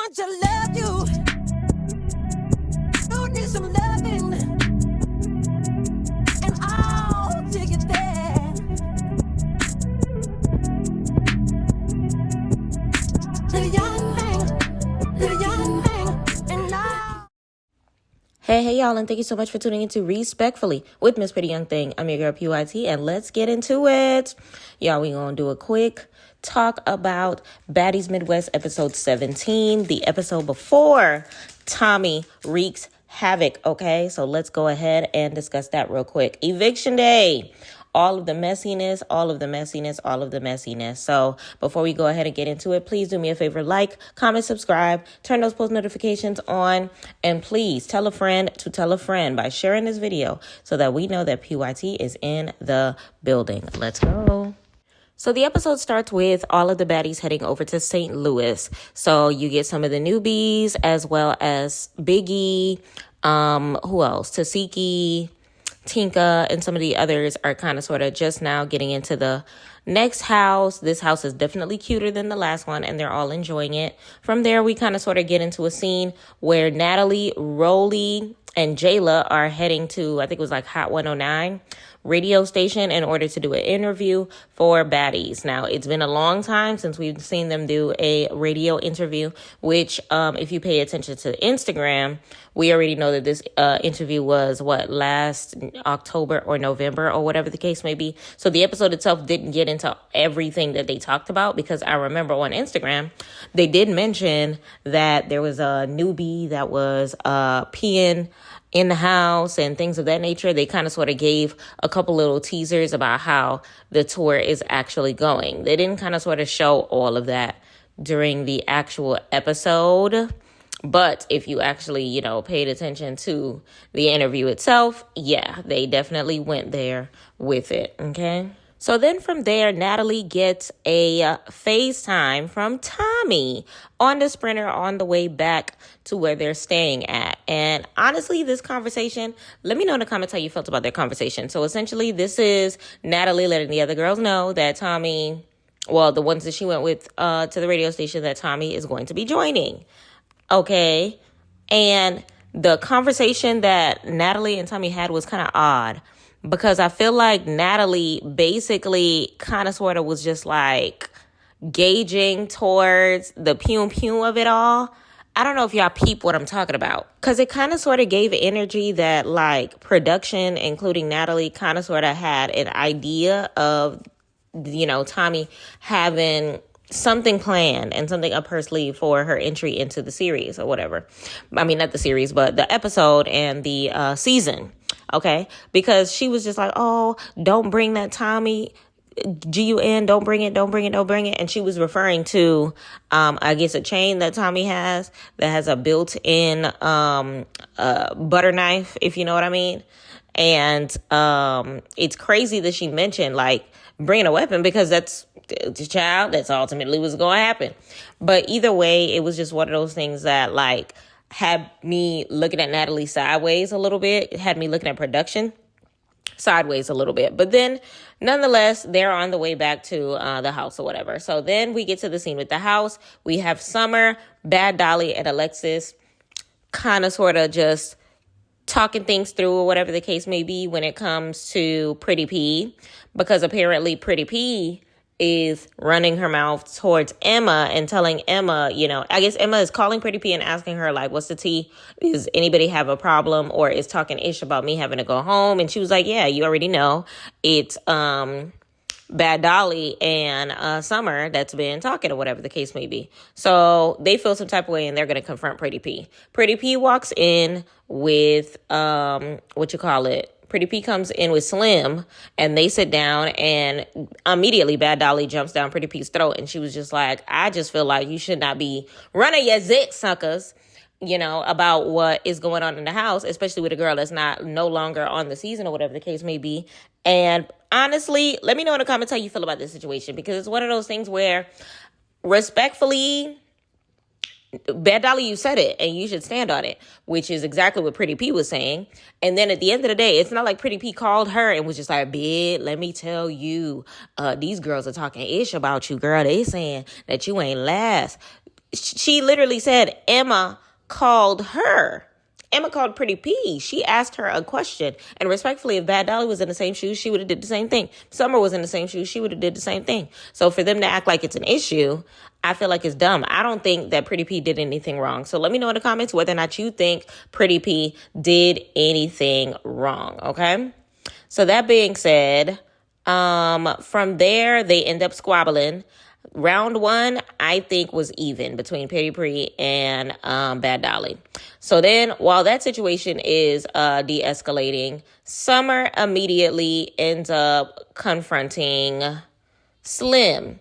want to love you. You need some loving, and I'll take it there. The young thing, and now. Hey, y'all, and thank you so much for tuning into Respectfully with Miss Pretty Young Thing. I'm your girl, PYT, and let's get into it. Y'all, we gonna do a quick talk about Baddies Midwest episode 17, the episode before Tommy wreaks havoc, okay? So let's go ahead and discuss that real quick. Eviction day. All of the messiness. So before we go ahead and get into it, please do me a favor, like, comment, subscribe, turn those post notifications on, and please tell a friend to tell a friend by sharing this video so that we know that PYT is in the building. Let's go. So the episode starts with all of the baddies heading over to St. Louis. So you get some of the newbies as well as Biggie, who else? Tasiki, Tinka, and some of the others are kind of sort of just now getting into the next house. This house is definitely cuter than the last one, and they're all enjoying it. From there, we kind of sort of get into a scene where Natalie, Rolly, and Jayla are heading to, I think it was like Hot 109 radio station in order to do an interview for Baddies. Now, it's been a long time since we've seen them do a radio interview, which if you pay attention to Instagram, we already know that this interview was last October or November or whatever the case may be. So the episode itself didn't get into everything that they talked about, because I remember on Instagram, they did mention that there was a newbie that was peeing in the house and things of that nature. They kind of sort of gave a couple little teasers about how the tour is actually going. They didn't kind of sort of show all of that during the actual episode. But if you actually, paid attention to the interview itself, yeah, they definitely went there with it, okay? So then from there, Natalie gets a FaceTime from Tommy on the Sprinter on the way back to where they're staying at. And honestly, this conversation, let me know in the comments how you felt about their conversation. So essentially, this is Natalie letting the other girls know that Tommy, the ones that she went with to the radio station, that Tommy is going to be joining. Okay. And the conversation that Natalie and Tommy had was kind of odd, because I feel like Natalie basically kind of sort of was just like gauging towards the pew of it all. I don't know if y'all peep what I'm talking about, because it kind of sort of gave energy that like production, including Natalie, kind of sort of had an idea of, Tommy having something planned and something up her sleeve for her entry into the series or whatever. I mean, not the series, but the episode and the season. Okay, because she was just like, oh, don't bring that Tommy, GUN, don't bring it. And she was referring to, I guess, a chain that Tommy has that has a built-in butter knife, if you know what I mean. And it's crazy that she mentioned, like, bringing a weapon, because that's the child. That's ultimately what's going to happen. But either way, it was just one of those things that, like, had me looking at Natalie sideways a little bit. It had me looking at production sideways a little bit. But then, nonetheless, they're on the way back to the house or whatever. So then we get to the scene with the house. We have Summer, Bad Dolly, and Alexis kind of sort of just talking things through or whatever the case may be when it comes to Pretty P, because apparently Pretty P is running her mouth towards Emma and telling Emma, I guess Emma is calling Pretty P and asking her, like, what's the tea? Does anybody have a problem, or is talking ish about me having to go home? And she was like, yeah, you already know. It's Bad Dolly and Summer that's been talking or whatever the case may be. So they feel some type of way and they're going to confront Pretty P. Pretty P walks in with, Pretty P comes in with Slim, and they sit down, and immediately Bad Dolly jumps down Pretty P's throat, and she was just like, I just feel like you should not be running your zit suckers, about what is going on in the house, especially with a girl that's no longer on the season or whatever the case may be. And honestly, let me know in the comments how you feel about this situation, because it's one of those things where, respectfully, Bad Dolly, you said it, and you should stand on it, which is exactly what Pretty P was saying. And then at the end of the day, it's not like Pretty P called her and was just like, "Bid, let me tell you, these girls are talking ish about you, girl. They saying that you ain't last." she literally said Emma called her. Emma called Pretty P. She asked her a question. And respectfully, if Bad Dolly was in the same shoes, she would have did the same thing. Summer was in the same shoes, she would have did the same thing. So for them to act like it's an issue, I feel like it's dumb. I don't think that Pretty P did anything wrong. So let me know in the comments whether or not you think Pretty P did anything wrong, okay? So that being said, from there, they end up squabbling. Round one, I think, was even between Pretty Pre and Bad Dolly. So then, while that situation is de-escalating, Summer immediately ends up confronting Slim.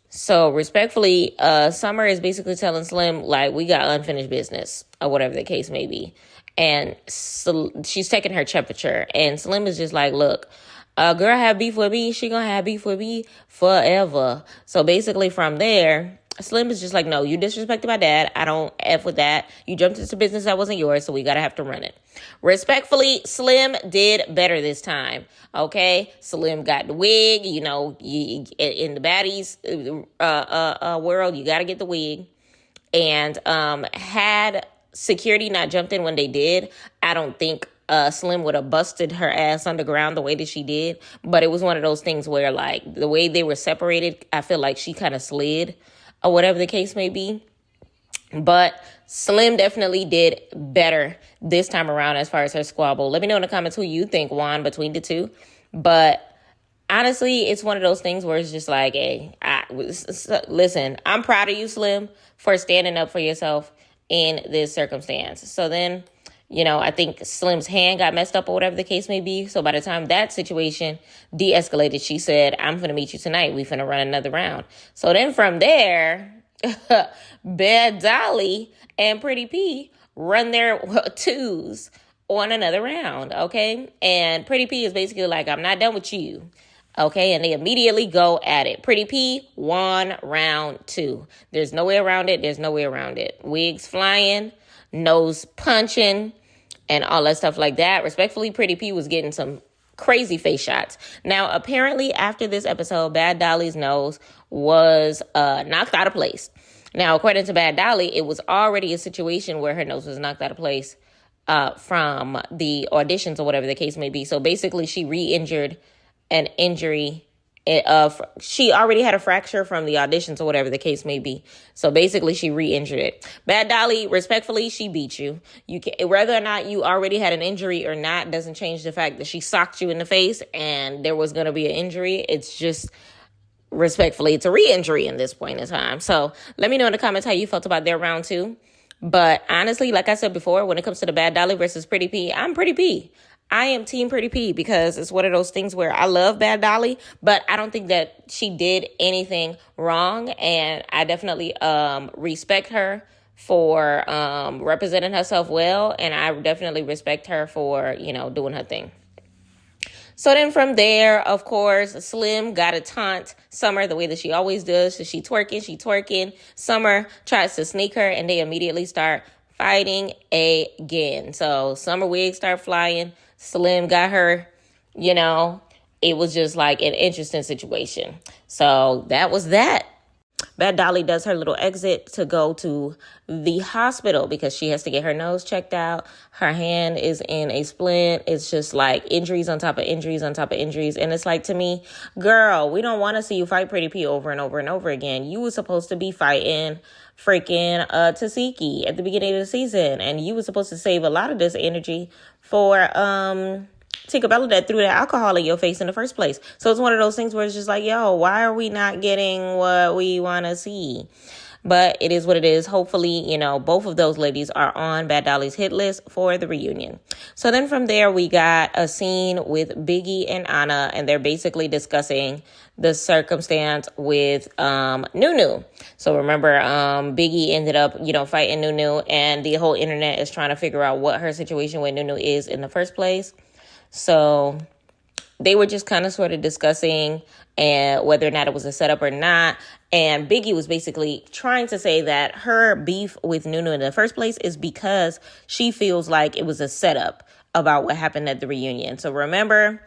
So respectfully, Summer is basically telling Slim, like, we got unfinished business, or whatever the case may be. And so she's taking her temperature. And Slim is just like, look, a girl have beef with me, she gonna have beef with me forever. So basically from there, Slim is just like, no, you disrespected my dad. I don't F with that. You jumped into business that wasn't yours, so we gotta have to run it. Respectfully, Slim did better this time, okay? Slim got the wig, you know, in the Baddies world, you gotta get the wig. And had security not jumped in when they did, I don't think Slim would have busted her ass underground the way that she did. But it was one of those things where, like, the way they were separated, I feel like she kind of slid, or whatever the case may be. But Slim definitely did better this time around as far as her squabble. Let me know in the comments who you think won between the two. But honestly, it's one of those things where it's just like, hey, listen, I'm proud of you, Slim, for standing up for yourself in this circumstance. So then, you know, I think Slim's hand got messed up or whatever the case may be. So by the time that situation de-escalated, she said, I'm finna meet you tonight. We finna run another round. So then from there, Bad Dolly and Pretty P run their twos on another round, okay? And Pretty P is basically like, I'm not done with you. Okay, and they immediately go at it. Pretty P won round two. There's no way around it. There's no way around it. Wigs flying, nose punching, and all that stuff like that. Respectfully, Pretty P was getting some crazy face shots. Now, apparently, after this episode, Bad Dolly's nose was knocked out of place. Now, according to Bad Dolly, it was already a situation where her nose was knocked out of place from the auditions or whatever the case may be. So basically, she re-injured an injury. She already had a fracture from the auditions or whatever the case may be. So basically, she re-injured it. Bad Dolly, respectfully, she beat you. You can, whether or not you already had an injury or not doesn't change the fact that she socked you in the face and there was going to be an injury. It's just, respectfully, it's a re-injury in this point in time. So let me know in the comments how you felt about their round two. But honestly, like I said before, when it comes to the Bad Dolly versus Pretty P, I'm Pretty P. I am Team Pretty P because it's one of those things where I love Bad Dolly, but I don't think that she did anything wrong. And I definitely respect her for representing herself well. And I definitely respect her for, you know, doing her thing. So then from there, of course, Slim got to taunt Summer the way that she always does. So she twerking. Summer tries to sneak her and they immediately start fighting again. So Summer wigs start flying. Slim got her, you know, it was just like an interesting situation. So that was that. Bad Dolly does her little exit to go to the hospital because she has to get her nose checked out. Her hand is in a splint. It's just like injuries on top of injuries on top of injuries. And it's like, to me, girl, we don't want to see you fight Pretty P over and over and over again. You were supposed to be fighting freaking Tasiki at the beginning of the season. And you were supposed to save a lot of this energy for Tinkerbella that threw that alcohol in your face in the first place. So it's one of those things where it's just like, yo, why are we not getting what we want to see? But it is what it is. Hopefully, you know, both of those ladies are on Bad Dolly's hit list for the reunion. So then from there, we got a scene with Biggie and Anna, and they're basically discussing the circumstance with Nunu. So remember, Biggie ended up, you know, fighting Nunu, and the whole internet is trying to figure out what her situation with Nunu is in the first place. So they were just kind of sort of discussing whether or not it was a setup or not. And Biggie was basically trying to say that her beef with Nunu in the first place is because she feels like it was a setup about what happened at the reunion. So remember,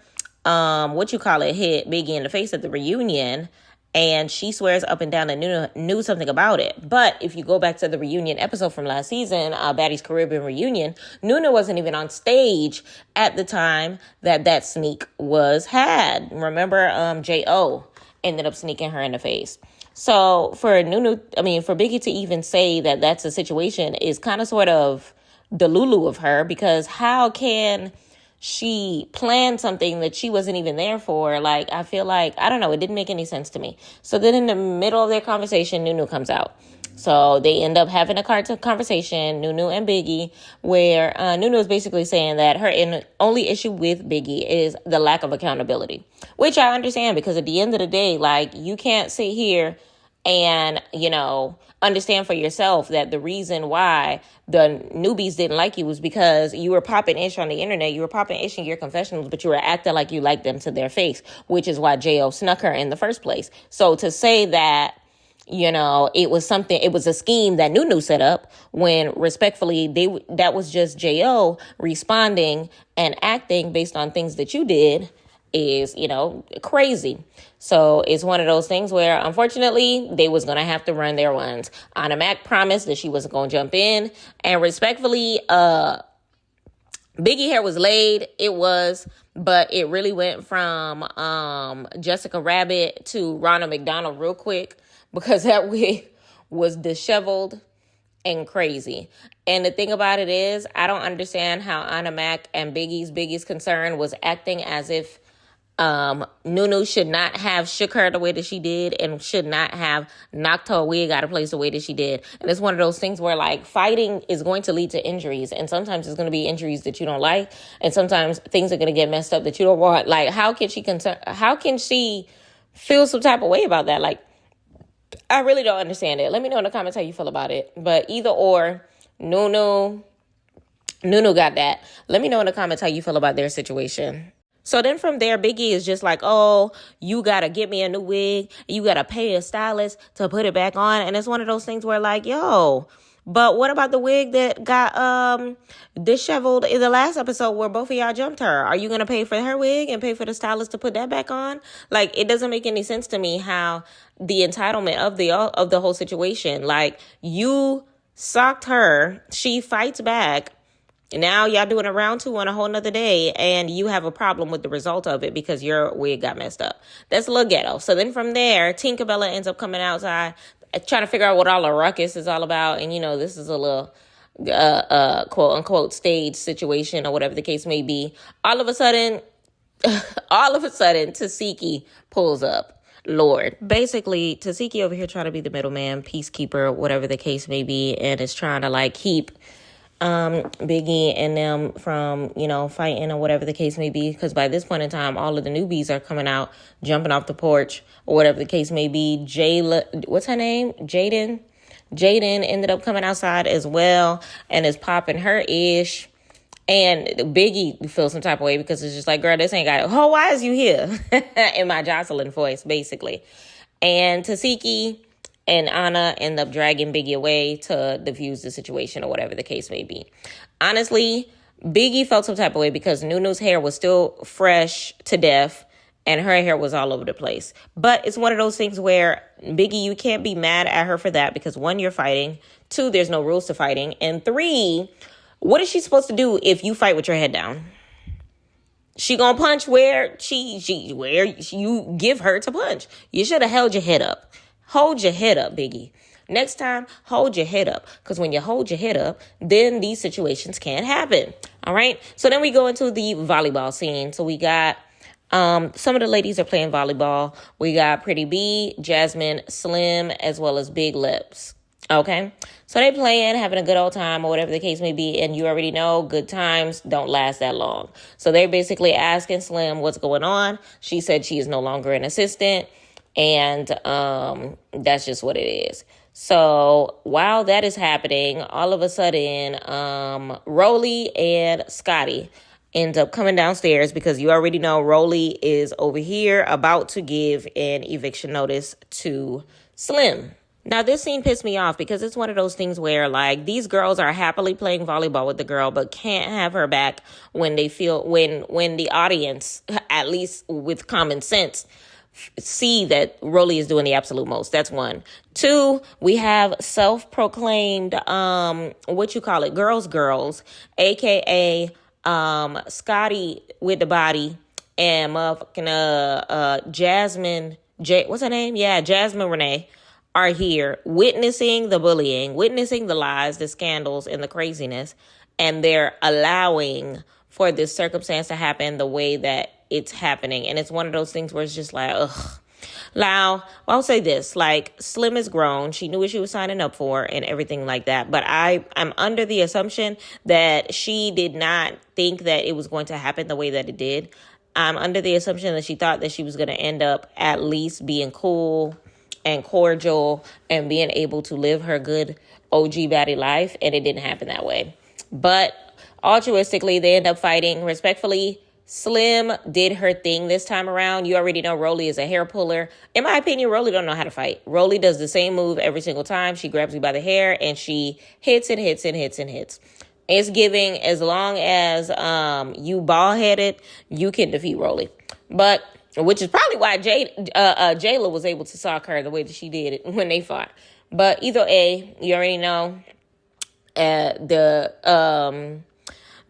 hit Biggie in the face at the reunion. And she swears up and down that Nunu knew something about it. But if you go back to the reunion episode from last season, Baddies Caribbean reunion, Nunu wasn't even on stage at the time that sneak was had. Remember, J.O. ended up sneaking her in the face. So for Biggie to even say that that's a situation is kind of sort of delulu of her, because how can she planned something that she wasn't even there for? Like, I feel like, I don't know, it didn't make any sense to me. So then in the middle of their conversation, Nunu comes out. So they end up having a conversation, Nunu and Biggie, where Nunu is basically saying that her only issue with Biggie is the lack of accountability, which I understand, because at the end of the day, like, you can't sit here and, understand for yourself that the reason why the newbies didn't like you was because you were popping ish on the internet. You were popping ish in your confessionals, but you were acting like you liked them to their face, which is why J.O. snuck her in the first place. So to say that, it was a scheme that Nunu set up, when respectfully, that was just J.O. responding and acting based on things that you did, is, crazy. So it's one of those things where, unfortunately, they was going to have to run their runs. Anna Mac promised that she wasn't going to jump in. And respectfully, Biggie hair was laid. It was, but it really went from Jessica Rabbit to Ronald McDonald real quick, because that wig was disheveled and crazy. And the thing about it is, I don't understand how Anna Mac and Biggie's biggest concern was acting as if Nunu should not have shook her the way that she did, and should not have knocked her wig out of place the way that she did. And it's one of those things where, like, fighting is going to lead to injuries, and sometimes it's going to be injuries that you don't like, and sometimes things are going to get messed up that you don't want. Like, how can she feel some type of way about that? Like, I really don't understand it. Let me know in the comments how you feel about it. But either or, Nunu got that. Let me know in the comments how you feel about their situation. So then from there, Biggie is just like, oh, you got to get me a new wig. You got to pay a stylist to put it back on. And it's one of those things where, like, yo, but what about the wig that got disheveled in the last episode where both of y'all jumped her? Are you going to pay for her wig and pay for the stylist to put that back on? Like, it doesn't make any sense to me how the entitlement of the whole situation, like, you socked her, she fights back. Now y'all doing a round two on a whole nother day, and you have a problem with the result of it because your wig got messed up. That's a little ghetto. So then from there, Tinkerbella ends up coming outside, trying to figure out what all the ruckus is all about. And, this is a little quote unquote stage situation or whatever the case may be. All of a sudden, Tasiki pulls up. Lord. Basically, Tasiki over here trying to be the middleman, peacekeeper, whatever the case may be, and is trying to, like, keep Biggie and them from, fighting or whatever the case may be. Because by this point in time, all of the newbies are coming out, jumping off the porch or whatever the case may be. What's her name? Jaden ended up coming outside as well and is popping her ish. And Biggie feels some type of way because it's just like, girl, this ain't got it. Oh, why is you here? In my Jocelyn voice, basically. And Tasiki and Anna end up dragging Biggie away to defuse the situation or whatever the case may be. Honestly, Biggie felt some type of way because Nunu's hair was still fresh to death and her hair was all over the place. But it's one of those things where, Biggie, you can't be mad at her for that because 1, you're fighting. 2, there's no rules to fighting. And 3, what is she supposed to do if you fight with your head down? She gonna punch where where you give her to punch. You should have held your head up. Hold your head up, Biggie. Next time, hold your head up. Because when you hold your head up, then these situations can't happen. All right? So then we go into the volleyball scene. So we got some of the ladies are playing volleyball. We got Pretty B, Jasmine, Slim, as well as Big Lips. Okay? So they playing, having a good old time or whatever the case may be. And you already know good times don't last that long. So they're basically asking Slim what's going on. She said she is no longer an assistant. And that's just what it is. So while that is happening, all of a sudden, Rolly and Scotty end up coming downstairs because you already know Rolly is over here about to give an eviction notice to Slim. Now, this scene pissed me off because it's one of those things where, like, these girls are happily playing volleyball with the girl, but can't have her back when they feel, when the audience, at least with common sense, see that Rolly is doing the absolute most. That's one. Two, we have self-proclaimed, girls, aka Scotty with the body and motherfucking Jasmine what's her name? Yeah, Jasmine Renee are here witnessing the bullying, witnessing the lies, the scandals, and the craziness, and they're allowing for this circumstance to happen the way that it's happening. And it's one of those things where it's just like, ugh. Now, I'll say this, like, Slim is grown. She knew what she was signing up for and everything like that. But I'm under the assumption that she did not think that it was going to happen the way that it did. I'm under the assumption that she thought that she was going to end up at least being cool and cordial and being able to live her good OG baddie life. And it didn't happen that way. But altruistically, they end up fighting respectfully. Slim did her thing this time around. You already know Rolly is a hair puller. In my opinion, Rolly don't know how to fight. Rolly does the same move every single time. She grabs you by the hair and she hits and hits and hits and hits. It's giving, as long as you bald-headed, you can defeat Rolly. But, which is probably why Jayla was able to sock her the way that she did it when they fought. But either A, you already know, the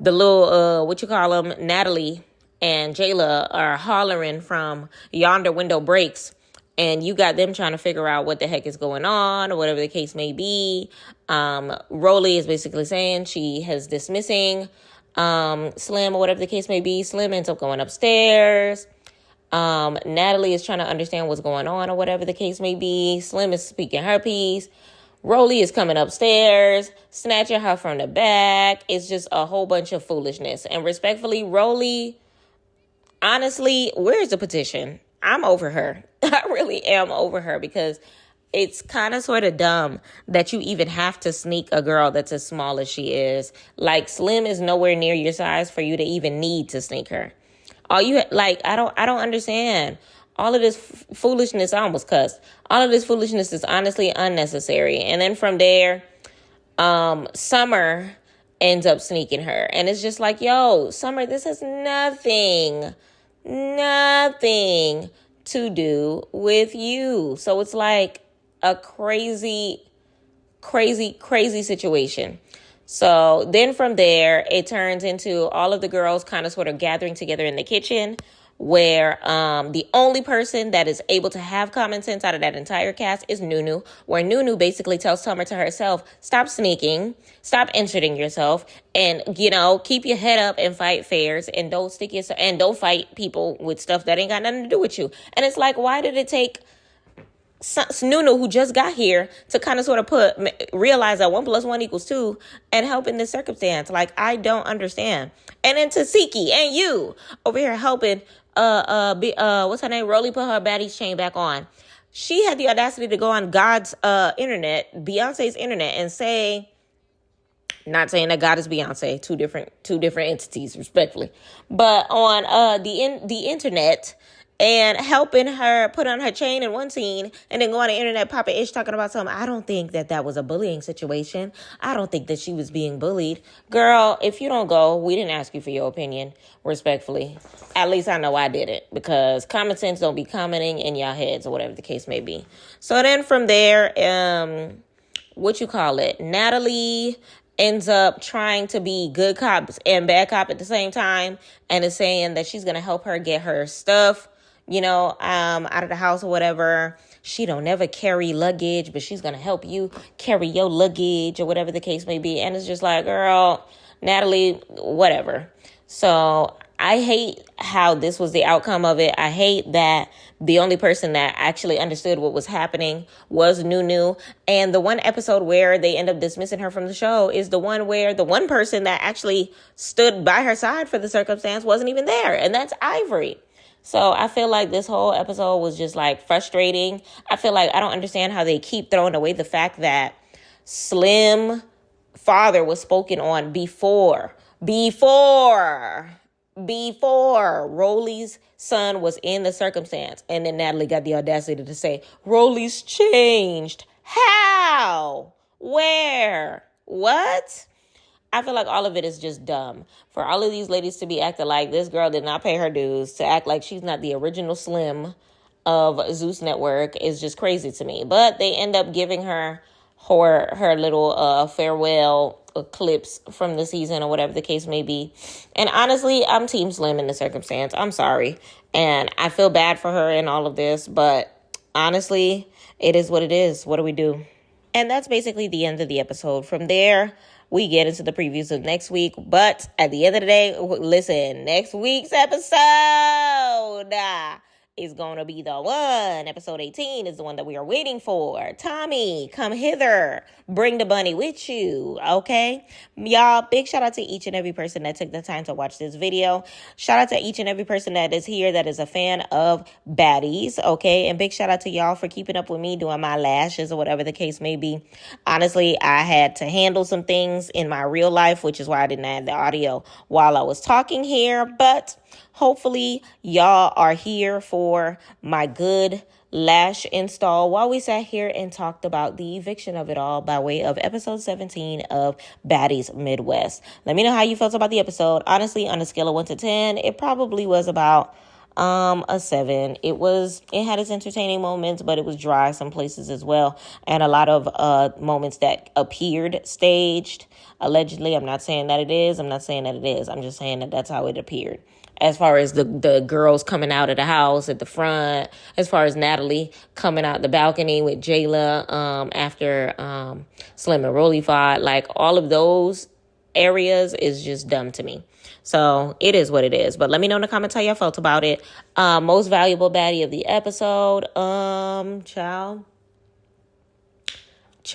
little, Natalie and Jayla are hollering from yonder window breaks, and you got them trying to figure out what the heck is going on or whatever the case may be. Rolly is basically saying she is dismissing Slim or whatever the case may be. Slim ends up going upstairs. Natalie is trying to understand what's going on or whatever the case may be. Slim is speaking her piece. Rolly is coming upstairs, snatching her from the back. It's just a whole bunch of foolishness. And respectfully, Rolly, honestly, where's the petition? I'm over her. I really am over her, because it's kind of sort of dumb that you even have to sneak a girl that's as small as she is. Like, Slim is nowhere near your size for you to even need to sneak her. I don't understand. All of this foolishness, I almost cussed. All of this foolishness is honestly unnecessary. And then from there, Summer ends up sneaking her. And it's just like, yo, Summer, this has nothing to do with you. So it's like a crazy situation. So then from there, it turns into all of the girls kind of sort of gathering together in the kitchen, where the only person that is able to have common sense out of that entire cast is Nunu, where Nunu basically tells Summer to herself, stop sneaking, stop inserting yourself, and, keep your head up and fight fairs, and don't don't fight people with stuff that ain't got nothing to do with you. And it's like, why did it take Nunu, who just got here, to kind of sort of realize that 1 + 1 = 2 and help in this circumstance? Like, I don't understand. And then Tasiki and you over here helping what's her name? Rolly put her Baddies chain back on. She had the audacity to go on God's internet, Beyonce's internet, and say, not saying that God is Beyonce, two different entities, respectfully, but on the internet, and helping her put on her chain in one scene, and then go on the internet popping ish talking about something. I don't think that was a bullying situation. I don't think that she was being bullied. Girl, if you don't go, we didn't ask you for your opinion, respectfully. At least I know I did it, because common sense don't be commenting in y'all heads or whatever the case may be. So then from there, Natalie ends up trying to be good cop and bad cop at the same time, and is saying that she's going to help her get her stuff, out of the house or whatever. She don't never carry luggage, but she's going to help you carry your luggage or whatever the case may be. And it's just like, girl, Natalie, whatever. So I hate how this was the outcome of it. I hate that the only person that actually understood what was happening was Nunu. And the one episode where they end up dismissing her from the show is the one where the one person that actually stood by her side for the circumstance wasn't even there. And that's Ivory. So I feel like this whole episode was just like frustrating. I feel like I don't understand how they keep throwing away the fact that Slim father was spoken on before Rolly's son was in the circumstance. And then Natalie got the audacity to say, Rolly's changed. How? Where? What? I feel like all of it is just dumb. For all of these ladies to be acting like this girl did not pay her dues, to act like she's not the original Slim, of Zeus Network is just crazy to me. But they end up giving her little farewell clips from the season or whatever the case may be. And honestly, I'm Team Slim in the circumstance. I'm sorry. And I feel bad for her in all of this, but honestly, it is what it is. What do we do? And that's basically the end of the episode. From there, we get into the previews of next week. But at the end of the day, listen, next week's episode is going to be the one. Episode 18 is the one that we are waiting for. Tommy, come hither. Bring the bunny with you, okay? Y'all, big shout out to each and every person that took the time to watch this video. Shout out to each and every person that is here that is a fan of Baddies, okay? And big shout out to y'all for keeping up with me doing my lashes or whatever the case may be. Honestly, I had to handle some things in my real life, which is why I didn't add the audio while I was talking here, but hopefully y'all are here for my good lash install while we sat here and talked about the eviction of it all by way of episode 17 of Baddies Midwest. Let me know how you felt about the episode. Honestly, on a scale of 1 to 10, it probably was about a 7. It had its entertaining moments, but it was dry some places as well, and a lot of moments that appeared staged. Allegedly, I'm not saying that it is. I'm not saying that it is. I'm just saying that that's how it appeared. As far as the girls coming out of the house at the front, as far as Natalie coming out the balcony with Jayla after Slim and Rolly fought, like all of those areas is just dumb to me. So it is what it is. But let me know in the comments how y'all felt about it. Most valuable baddie of the episode. Child,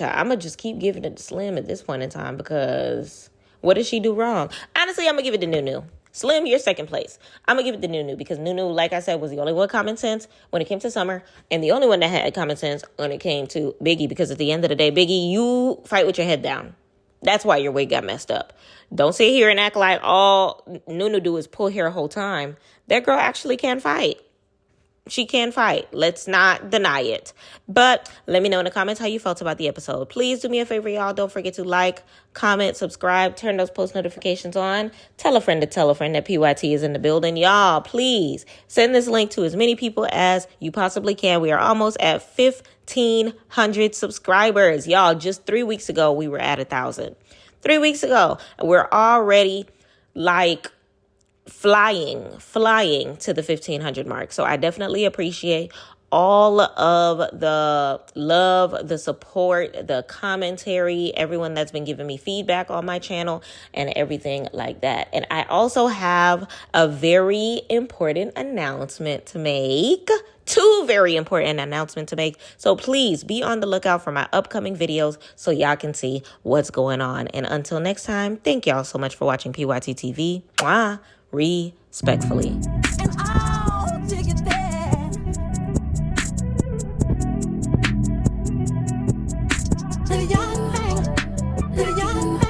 I'm going to just keep giving it to Slim at this point in time because what did she do wrong? Honestly, I'm going to give it to Nunu. Slim, you're second place. I'm going to give it to Nunu because Nunu, like I said, was the only one common sense when it came to Summer and the only one that had common sense when it came to Biggie, because at the end of the day, Biggie, you fight with your head down. That's why your wig got messed up. Don't sit here and act like all Nunu do is pull hair the whole time. That girl actually can fight. She can fight. Let's not deny it. But let me know in the comments how you felt about the episode. Please do me a favor, y'all. Don't forget to like, comment, subscribe, turn those post notifications on. Tell a friend that PYT is in the building. Y'all, please send this link to as many people as you possibly can. We are almost at 1,500 subscribers. Y'all, just 3 weeks ago, we were at 1,000. 3 weeks ago. And we're already like flying to the 1,500 mark. So I definitely appreciate all of the love, the support, the commentary, everyone that's been giving me feedback on my channel and everything like that. And I also have a very important announcement to make. 2 very important announcements to make. So please be on the lookout for my upcoming videos so y'all can see what's going on. And until next time, thank y'all so much for watching PYT TV. Mwah. Respectfully. And I'll take it there. To the young man, to the young man.